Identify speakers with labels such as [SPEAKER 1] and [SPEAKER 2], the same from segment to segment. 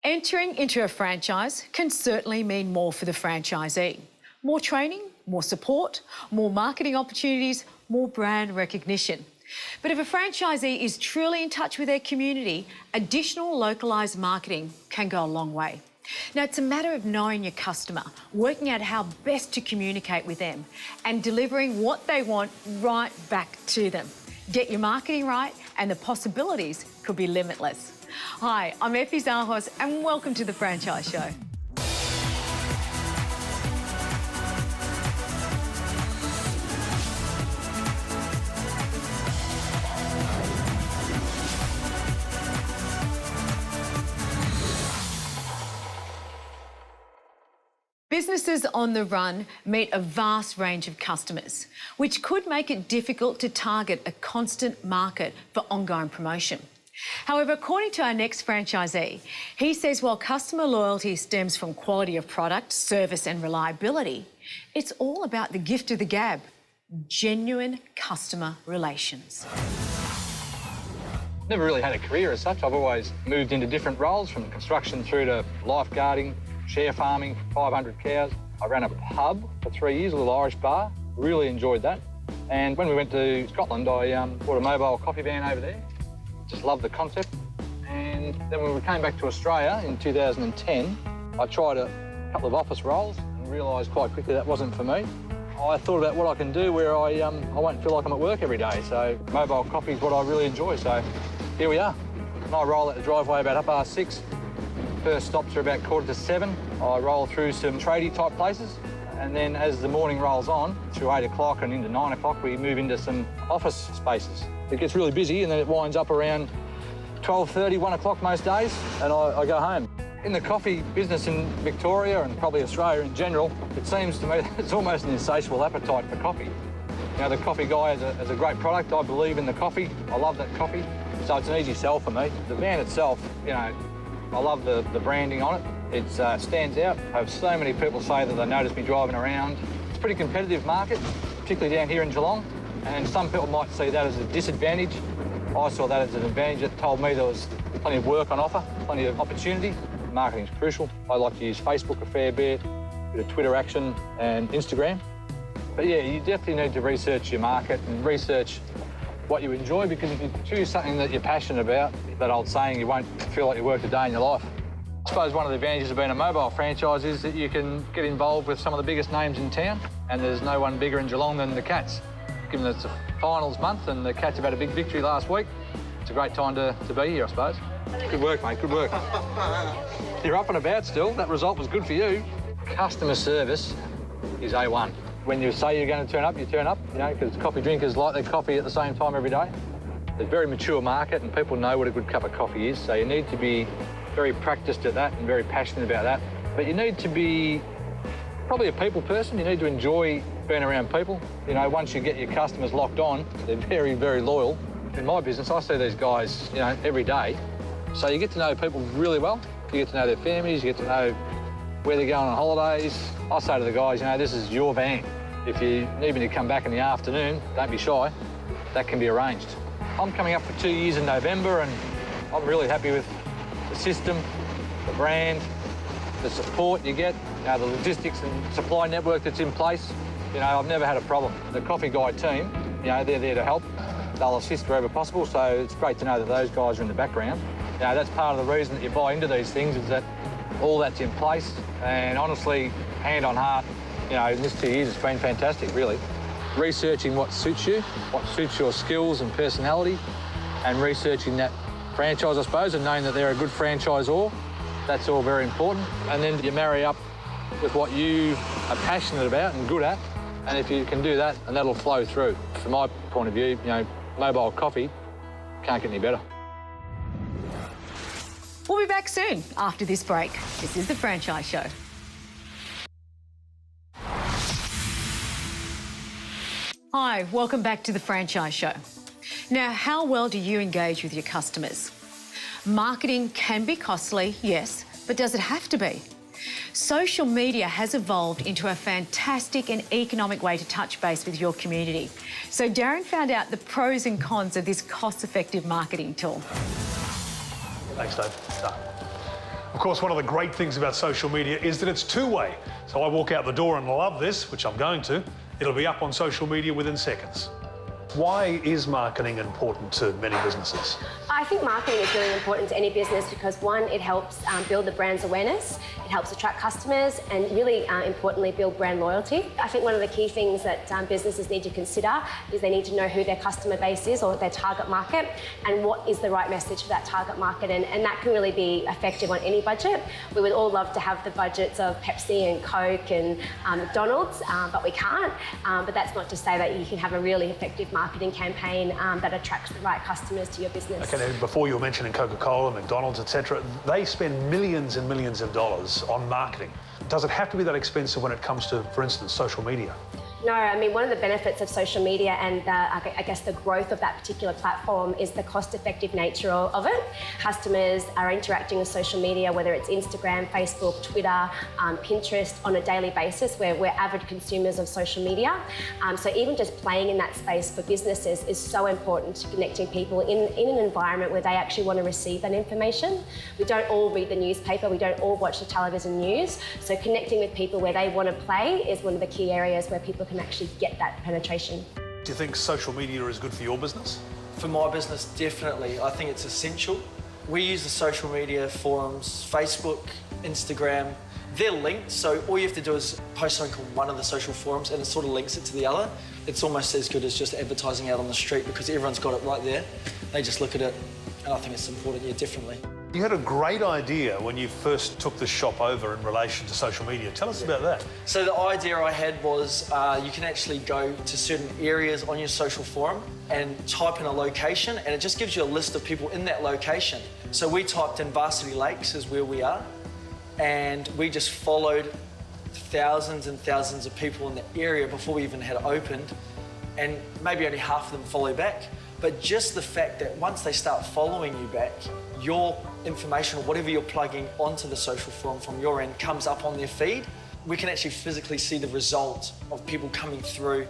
[SPEAKER 1] Entering into a franchise can certainly mean more for the franchisee. More training, more support, more marketing opportunities, more brand recognition. But if a franchisee is truly in touch with their community, additional localised marketing can go a long way. Now, it's a matter of knowing your customer, working out how best to communicate with them and delivering what they want right back to them. Get your marketing right and the possibilities could be limitless. Hi, I'm Effie Zahos and welcome to The Franchise Show. Businesses on the run meet a vast range of customers, which could make it difficult to target a constant market for ongoing promotion. However, according to our next franchisee, he says while customer loyalty stems from quality of product, service and reliability, it's all about the gift of the gab, genuine customer relations.
[SPEAKER 2] Never really had a career as such. I've always moved into different roles, from construction through to lifeguarding, share farming, 500 cows. I ran a pub for 3 years, a little Irish bar. Really enjoyed that. And when we went to Scotland, I bought a mobile coffee van over there. Just loved the concept. And then when we came back to Australia in 2010, I tried a couple of office roles and realised quite quickly that wasn't for me. I thought about what I can do where I won't feel like I'm at work every day. So mobile coffee is what I really enjoy. So here we are. And I roll out the driveway about 6:30. First stops are about 6:45. I roll through some tradie type places, and then as the morning rolls on, through 8 o'clock and into 9 o'clock, we move into some office spaces. It gets really busy and then it winds up around 12:30, 1 o'clock most days, and I go home. In the coffee business in Victoria and probably Australia in general, it seems to me that it's almost an insatiable appetite for coffee. You know, the coffee guy has a great product. I believe in the coffee. I love that coffee, so it's an easy sell for me. The van itself, you know, I love the branding on it. It stands out. I have so many people say that they notice me driving around. It's a pretty competitive market, particularly down here in Geelong, and some people might see that as a disadvantage. I saw that as an advantage. It told me there was plenty of work on offer, plenty of opportunity. Marketing's crucial. I like to use Facebook a fair bit of Twitter action and Instagram. But yeah, you definitely need to research your market and research what you enjoy, because if you choose something that you're passionate about, that old saying, you won't feel like you worked a day in your life. I suppose one of the advantages of being a mobile franchise is that you can get involved with some of the biggest names in town, and there's no one bigger in Geelong than the Cats. Given that it's a finals month and the Cats have had a big victory last week, it's a great time to be here, I suppose. Good work, mate, good work. You're up and about still. That result was good for you. Customer service is A1. When you say you're going to turn up, you turn up, you know, because coffee drinkers like their coffee at the same time every day. It's a very mature market and people know what a good cup of coffee is, so you need to be very practiced at that and very passionate about that. But you need to be probably a people person. You need to enjoy being around people. You know, once you get your customers locked on, they're very, very loyal. In my business, I see these guys, you know, every day. So you get to know people really well. You get to know their families, you get to know where they're going on holidays. I say to the guys, you know, this is your van. If you need me to come back in the afternoon, don't be shy. That can be arranged. I'm coming up for 2 years in November and I'm really happy with the system, the brand, the support you get, you know, the logistics and supply network that's in place. You know, I've never had a problem. The Coffee Guy team, you know, they're there to help. They'll assist wherever possible, so it's great to know that those guys are in the background. You know, that's part of the reason that you buy into these things, is that all that's in place. And honestly, hand on heart, you know, in this 2 years, it's been fantastic, really. Researching what suits you, what suits your skills and personality, and researching that franchise, I suppose, and knowing that they're a good franchisor. That's all very important. And then you marry up with what you are passionate about and good at, and if you can do that, and that'll flow through. From my point of view, you know, mobile coffee can't get any better.
[SPEAKER 1] We'll be back soon after this break. This is The Franchise Show. Hi, welcome back to The Franchise Show. Now, how well do you engage with your customers? Marketing can be costly, yes, but does it have to be? Social media has evolved into a fantastic and economic way to touch base with your community. So Darren found out the pros and cons of this cost-effective marketing tool.
[SPEAKER 3] Thanks, Dave. Of course, one of the great things about social media is that it's two-way. So I walk out the door and love this, which I'm going to. It'll be up on social media within seconds. Why is marketing important to many businesses?
[SPEAKER 4] I think marketing is really important to any business because, one, it helps build the brand's awareness, it helps attract customers, and really importantly, build brand loyalty. I think one of the key things that businesses need to consider is they need to know who their customer base is or their target market and what is the right message for that target market, and that can really be effective on any budget. We would all love to have the budgets of Pepsi and Coke and McDonald's, but we can't. But that's not to say that you can have a really effective marketing campaign that attracts the right customers to your business.
[SPEAKER 3] Okay, now before you were mentioning Coca-Cola, McDonald's, etc., they spend millions and millions of dollars on marketing. Does it have to be that expensive when it comes to, for instance, social media?
[SPEAKER 4] No, I mean, one of the benefits of social media and I guess the growth of that particular platform is the cost-effective nature of it. Customers are interacting with social media, whether it's Instagram, Facebook, Twitter, Pinterest, on a daily basis. We're avid consumers of social media. So even just playing in that space for businesses is so important to connecting people in an environment where they actually want to receive that information. We don't all read the newspaper, we don't all watch the television news. So connecting with people where they want to play is one of the key areas where people can actually get that penetration.
[SPEAKER 3] Do you think social media is good for your business?
[SPEAKER 5] For my business, definitely. I think it's essential. We use the social media forums, Facebook, Instagram. They're linked, so all you have to do is post something on one of the social forums and it sort of links it to the other. It's almost as good as just advertising out on the street because everyone's got it right there. They just look at it, and I think it's important, yeah, definitely.
[SPEAKER 3] You had a great idea when you first took the shop over in relation to social media. Tell us about that.
[SPEAKER 5] So the idea I had was you can actually go to certain areas on your social forum and type in a location, and it just gives you a list of people in that location. So we typed in Varsity Lakes is where we are, and we just followed thousands and thousands of people in the area before we even had it opened, and maybe only half of them follow back. But just the fact that once they start following you back, your information or whatever you're plugging onto the social forum from your end comes up on their feed. We can actually physically see the result of people coming through,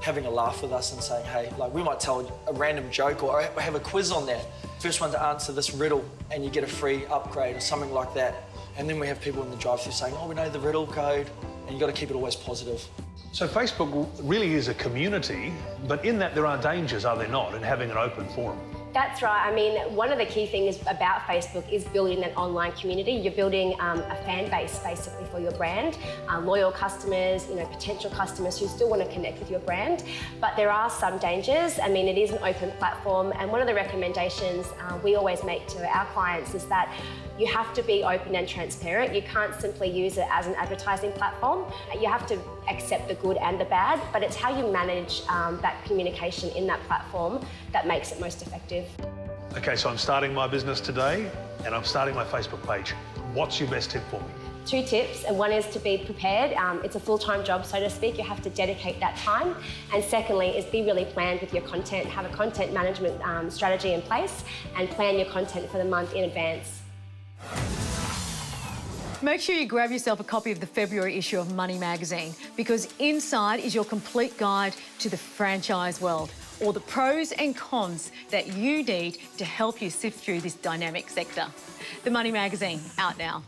[SPEAKER 5] having a laugh with us and saying, hey, like we might tell a random joke or have a quiz on there. First one to answer this riddle and you get a free upgrade or something like that. And then we have people in the drive-thru saying, oh, we know the riddle code, and you've got to keep it always positive.
[SPEAKER 3] So Facebook really is a community, but in that there are dangers, are there not, in having an open forum?
[SPEAKER 4] That's right. I mean, one of the key things about Facebook is building that online community. You're building a fan base, basically, for your brand. Loyal customers, potential customers who still want to connect with your brand. But there are some dangers. I mean, it is an open platform. And one of the recommendations we always make to our clients is that you have to be open and transparent. You can't simply use it as an advertising platform. You have to accept the good and the bad, but it's how you manage that communication in that platform that makes it most effective.
[SPEAKER 3] Okay, so I'm starting my business today and I'm starting my Facebook page. What's your best tip for me?
[SPEAKER 4] 2 tips, and one is to be prepared. It's a full-time job, so to speak. You have to dedicate that time. And secondly is be really planned with your content. Have a content management strategy in place and plan your content for the month in advance.
[SPEAKER 1] Make sure you grab yourself a copy of the February issue of Money Magazine, because inside is your complete guide to the franchise world, all the pros and cons that you need to help you sift through this dynamic sector. The Money Magazine, out now.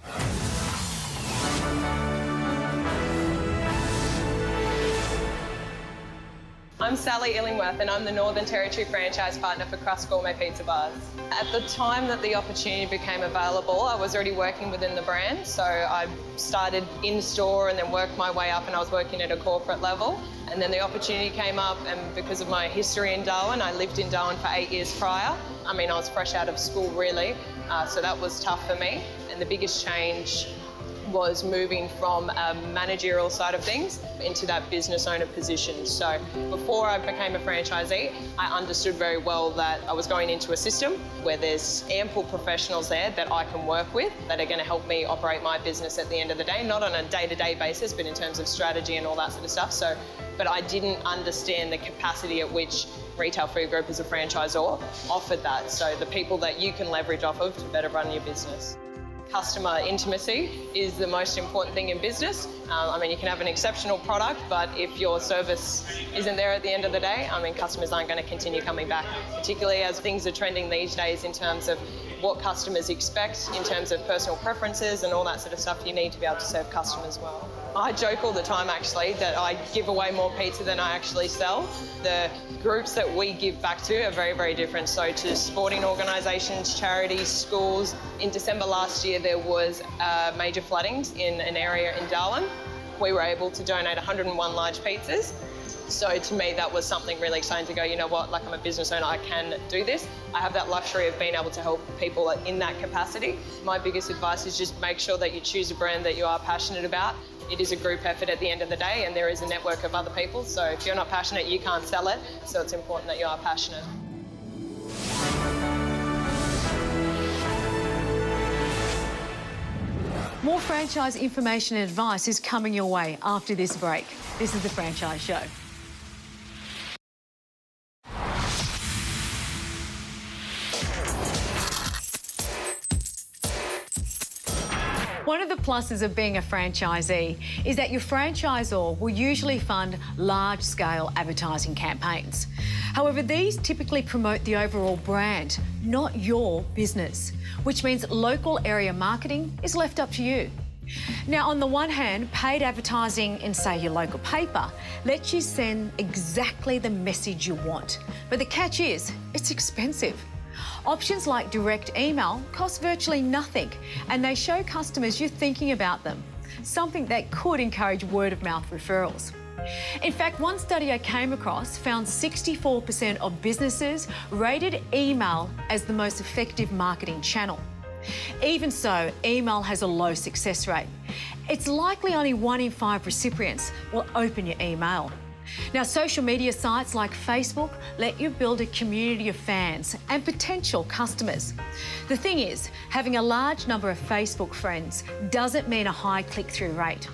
[SPEAKER 6] I'm Sally Illingworth and I'm the Northern Territory Franchise Partner for Crust Gourmet Pizza Bars. At the time that the opportunity became available, I was already working within the brand, so I started in-store and then worked my way up, and I was working at a corporate level. And then the opportunity came up, and because of my history in Darwin, I lived in Darwin for 8 years prior. I mean, I was fresh out of school really, so that was tough for me. And the biggest change was moving from a managerial side of things into that business owner position. So before I became a franchisee, I understood very well that I was going into a system where there's ample professionals there that I can work with that are going to help me operate my business at the end of the day, not on a day-to-day basis, but in terms of strategy and all that sort of stuff. But I didn't understand the capacity at which Retail Food Group as a franchisor offered that. So the people that you can leverage off of to better run your business. Customer intimacy is the most important thing in business. I mean, you can have an exceptional product, but if your service isn't there at the end of the day, I mean, customers aren't going to continue coming back, particularly as things are trending these days in terms of what customers expect in terms of personal preferences and all that sort of stuff. You need to be able to serve customers well. I joke all the time actually that I give away more pizza than I actually sell. The groups that we give back to are very, very different. So to sporting organisations, charities, schools. In December last year there was major floodings in an area in Darwin. We were able to donate 101 large pizzas. So to me, that was something really exciting to go, you know what, like I'm a business owner, I can do this. I have that luxury of being able to help people in that capacity. My biggest advice is just make sure that you choose a brand that you are passionate about. It is a group effort at the end of the day, and there is a network of other people. So if you're not passionate, you can't sell it. So it's important that you are passionate.
[SPEAKER 1] More franchise information and advice is coming your way after this break. This is The Franchise Show. One of the pluses of being a franchisee is that your franchisor will usually fund large-scale advertising campaigns. However, these typically promote the overall brand, not your business, which means local area marketing is left up to you. Now, on the one hand, paid advertising in, say, your local paper lets you send exactly the message you want. But the catch is, it's expensive. Options like direct email cost virtually nothing, and they show customers you're thinking about them, something that could encourage word-of-mouth referrals. In fact, one study I came across found 64% of businesses rated email as the most effective marketing channel. Even so, email has a low success rate. It's likely only 1 in 5 recipients will open your email. Now, social media sites like Facebook let you build a community of fans and potential customers. The thing is, having a large number of Facebook friends doesn't mean a high click-through rate.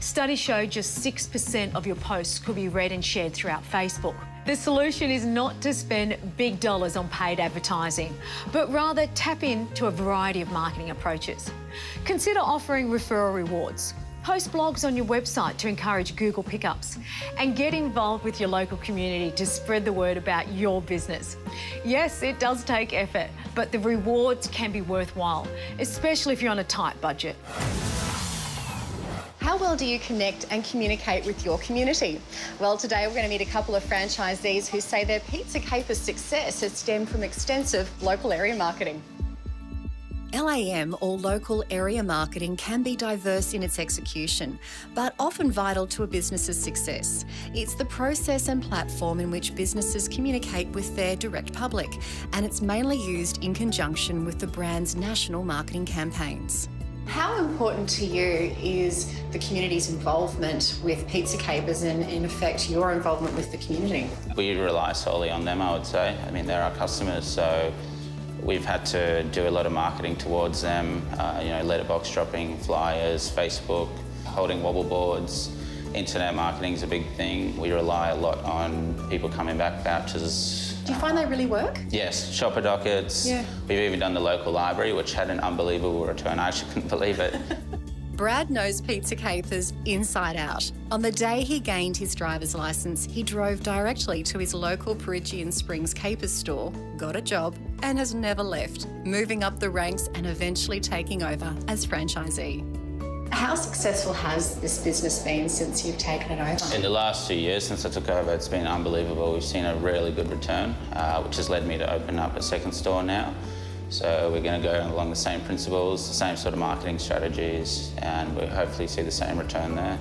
[SPEAKER 1] Studies show just 6% of your posts could be read and shared throughout Facebook. The solution is not to spend big dollars on paid advertising, but rather tap into a variety of marketing approaches. Consider offering referral rewards. Post blogs on your website to encourage Google pickups, and get involved with your local community to spread the word about your business. Yes, it does take effort, but the rewards can be worthwhile, especially if you're on a tight budget.
[SPEAKER 7] How well do you connect and communicate with your community? Well, today we're going to meet a couple of franchisees who say their Pizza Caper's success has stemmed from extensive local area marketing.
[SPEAKER 8] LAM, or local area marketing, can be diverse in its execution, but often vital to a business's success. It's the process and platform in which businesses communicate with their direct public, and it's mainly used in conjunction with the brand's national marketing campaigns.
[SPEAKER 7] How important to you is the community's involvement with Pizza Capers and, in effect, your involvement with the community?
[SPEAKER 9] We rely solely on them, I would say. I mean, they're our customers, so we've had to do a lot of marketing towards them, letterbox dropping, flyers, Facebook, holding wobble boards. Internet marketing is a big thing. We rely a lot on people coming back, vouchers.
[SPEAKER 7] Do you find they really work?
[SPEAKER 9] Yes, shopper dockets.
[SPEAKER 7] Yeah.
[SPEAKER 9] We've even done the local library, which had an unbelievable return. I actually couldn't believe it.
[SPEAKER 8] Brad knows Pizza Capers inside out. On the day he gained his driver's licence, he drove directly to his local Peregian Springs Capers store, got a job, and has never left, moving up the ranks and eventually taking over as franchisee.
[SPEAKER 7] How successful has this business been since you've taken it over?
[SPEAKER 9] In the last 2 years since I took over, it's been unbelievable. We've seen a really good return, which has led me to open up a second store now. So we're going to go along the same principles, the same sort of marketing strategies, and we'll hopefully see the same return there.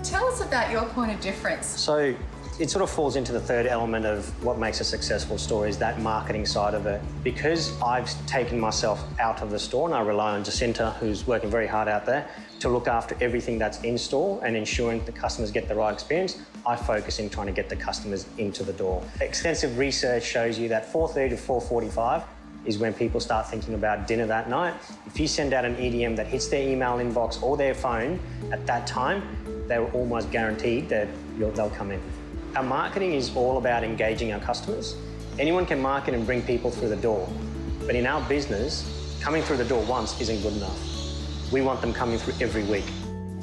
[SPEAKER 7] Tell us about your point of difference.
[SPEAKER 10] So it sort of falls into the third element of what makes a successful store, is that marketing side of it. Because I've taken myself out of the store and I rely on Jacinta, who's working very hard out there, to look after everything that's in store and ensuring the customers get the right experience, I focus in trying to get the customers into the door. Extensive research shows you that 4:30 to 4:45 is when people start thinking about dinner that night. If you send out an EDM that hits their email inbox or their phone at that time, they're almost guaranteed that they'll come in. Our marketing is all about engaging our customers. Anyone can market and bring people through the door, but in our business, coming through the door once isn't good enough. We want them coming through every week.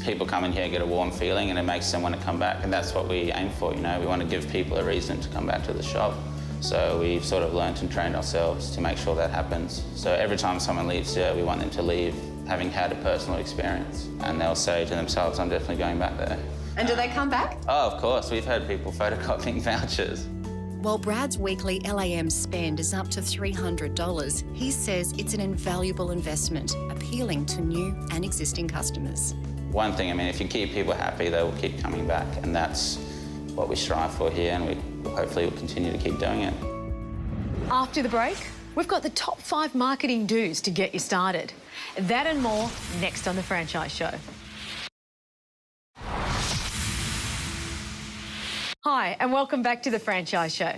[SPEAKER 9] People come in here, get a warm feeling, and it makes them want to come back, and that's what we aim for. We want to give people a reason to come back to the shop. So we've sort of learnt and trained ourselves to make sure that happens. So every time someone leaves here, we want them to leave having had a personal experience. And they'll say to themselves, I'm definitely going back there.
[SPEAKER 7] And do they come back?
[SPEAKER 9] Oh, of course. We've had people photocopying vouchers.
[SPEAKER 8] While Brad's weekly LAM spend is up to $300, he says it's an invaluable investment, appealing to new and existing customers.
[SPEAKER 9] One thing, I mean, if you keep people happy, they will keep coming back, and that's what we strive for here, and we hopefully will continue to keep doing it.
[SPEAKER 1] After the break, we've got the top 5 marketing do's to get you started. That and more next on The Franchise Show. Hi, and welcome back to The Franchise Show.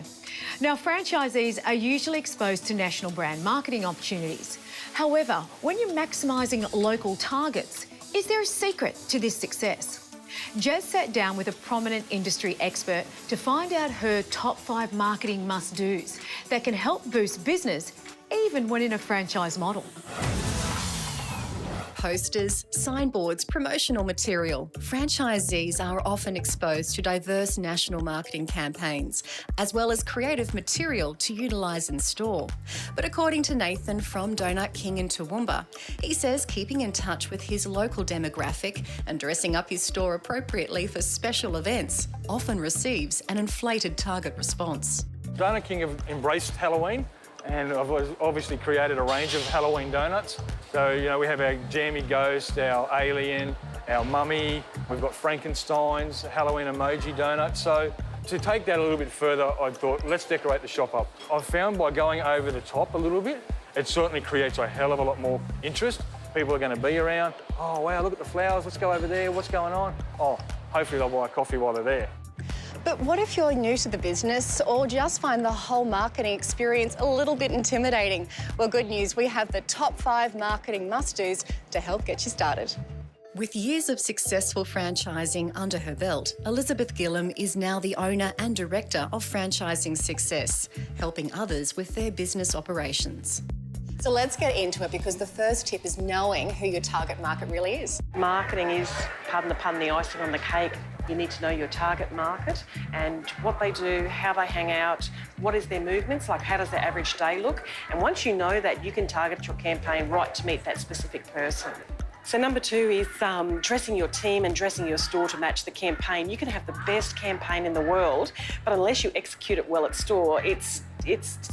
[SPEAKER 1] Now, franchisees are usually exposed to national brand marketing opportunities. However, when you're maximising local targets, is there a secret to this success? Jazz sat down with a prominent industry expert to find out her top 5 marketing must-dos that can help boost business even when in a franchise model.
[SPEAKER 8] Posters, signboards, promotional material. Franchisees are often exposed to diverse national marketing campaigns, as well as creative material to utilise in store. But according to Nathan from Donut King in Toowoomba, he says keeping in touch with his local demographic and dressing up his store appropriately for special events often receives an inflated target response.
[SPEAKER 11] Donut King have embraced Halloween, and I've obviously created a range of Halloween donuts. So, you know, we have our Jammy Ghost, our Alien, our Mummy, we've got Frankenstein's, Halloween emoji donuts. So to take that a little bit further, I thought, let's decorate the shop up. I've found by going over the top a little bit, it certainly creates a hell of a lot more interest. People are going to be around. Oh, wow, look at the flowers, let's go over there, what's going on? Oh, hopefully they'll buy a coffee while they're there.
[SPEAKER 7] But what if you're new to the business or just find the whole marketing experience a little bit intimidating? Well, good news, we have the top 5 marketing must-dos to help get you started.
[SPEAKER 8] With years of successful franchising under her belt, Elizabeth Gillam is now the owner and director of Franchising Success, helping others with their business operations.
[SPEAKER 7] So let's get into it, because the first tip is knowing who your target market really is.
[SPEAKER 12] Marketing is, pardon the pun, the icing on the cake. You need to know your target market and what they do, how they hang out, what is their movements, like how does their average day look. And once you know that, you can target your campaign right to meet that specific person. So number 2 is dressing your team and dressing your store to match the campaign. You can have the best campaign in the world, but unless you execute it well at store, it's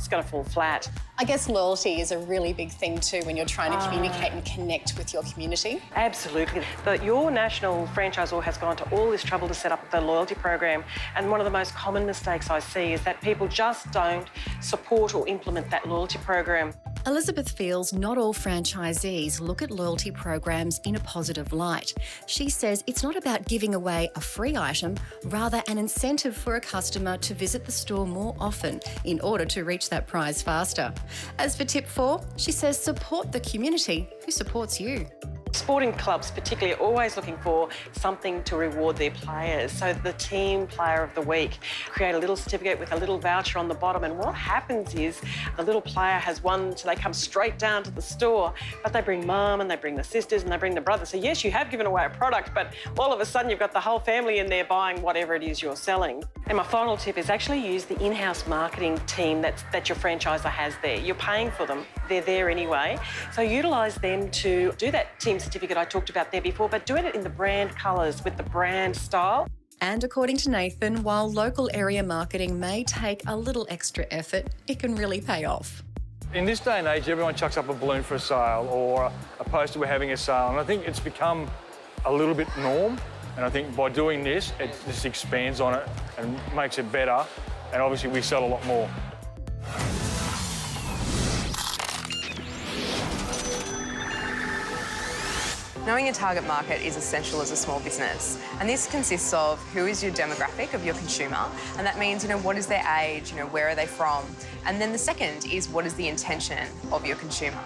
[SPEAKER 12] going to fall flat.
[SPEAKER 7] I guess loyalty is a really big thing too when you're trying to communicate and connect with your community.
[SPEAKER 12] Absolutely. Your national franchisor has gone to all this trouble to set up the loyalty program, and one of the most common mistakes I see is that people just don't support or implement that loyalty program.
[SPEAKER 8] Elizabeth feels not all franchisees look at loyalty programs in a positive light. She says it's not about giving away a free item, rather an incentive for a customer to visit the store more often in order to reach that prize faster. As for tip 4, she says support the community who supports you.
[SPEAKER 12] Sporting clubs particularly are always looking for something to reward their players. So the team player of the week, create a little certificate with a little voucher on the bottom, and what happens is the little player has won, so they come straight down to the store, but they bring mum and they bring the sisters and they bring the brothers. So yes, you have given away a product, but all of a sudden you've got the whole family in there buying whatever it is you're selling. And my final tip is actually use the in-house marketing team that your franchisor has there. You're paying for them, they're there anyway. So utilise them to do that team certificate I talked about there before, but do it in the brand colours with the brand style.
[SPEAKER 8] And according to Nathan, while local area marketing may take a little extra effort, it can really pay off.
[SPEAKER 11] In this day and age, everyone chucks up a balloon for a sale or a poster we're having a sale, and I think it's become a little bit norm. And I think by doing this, it just expands on it and makes it better, and obviously we sell a lot more.
[SPEAKER 13] Knowing your target market is essential as a small business, and this consists of who is your demographic of your consumer, and that means, what is their age, where are they from, and then the second is what is the intention of your consumer.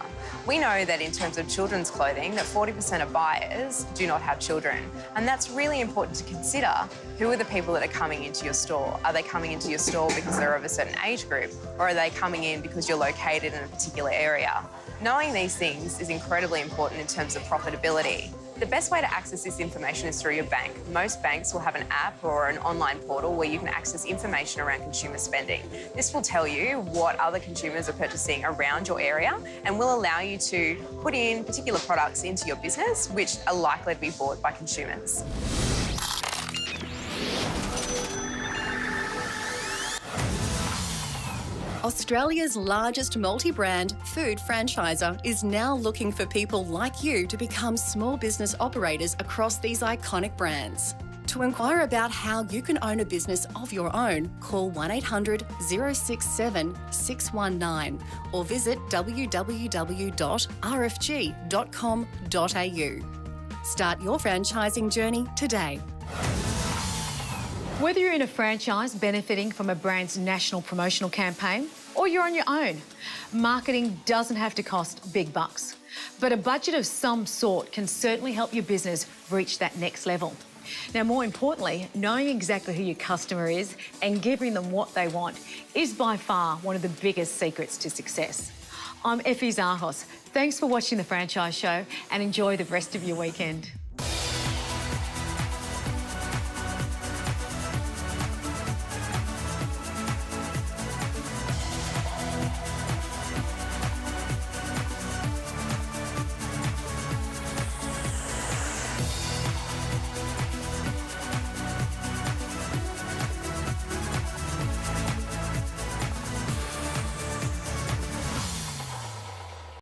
[SPEAKER 13] We know that in terms of children's clothing, that 40% of buyers do not have children, and that's really important to consider. Who are the people that are coming into your store? Are they coming into your store because they're of a certain age group, or are they coming in because you're located in a particular area? Knowing these things is incredibly important in terms of profitability. The best way to access this information is through your bank. Most banks will have an app or an online portal where you can access information around consumer spending. This will tell you what other consumers are purchasing around your area and will allow you to put in particular products into your business which are likely to be bought by consumers.
[SPEAKER 8] Australia's largest multi-brand food franchisor is now looking for people like you to become small business operators across these iconic brands. To inquire about how you can own a business of your own, call 1800 067 619 or visit www.rfg.com.au. Start your franchising journey today.
[SPEAKER 1] Whether you're in a franchise benefiting from a brand's national promotional campaign or you're on your own, marketing doesn't have to cost big bucks. But a budget of some sort can certainly help your business reach that next level. Now, more importantly, knowing exactly who your customer is and giving them what they want is by far one of the biggest secrets to success. I'm Effie Zahos. Thanks for watching The Franchise Show and enjoy the rest of your weekend.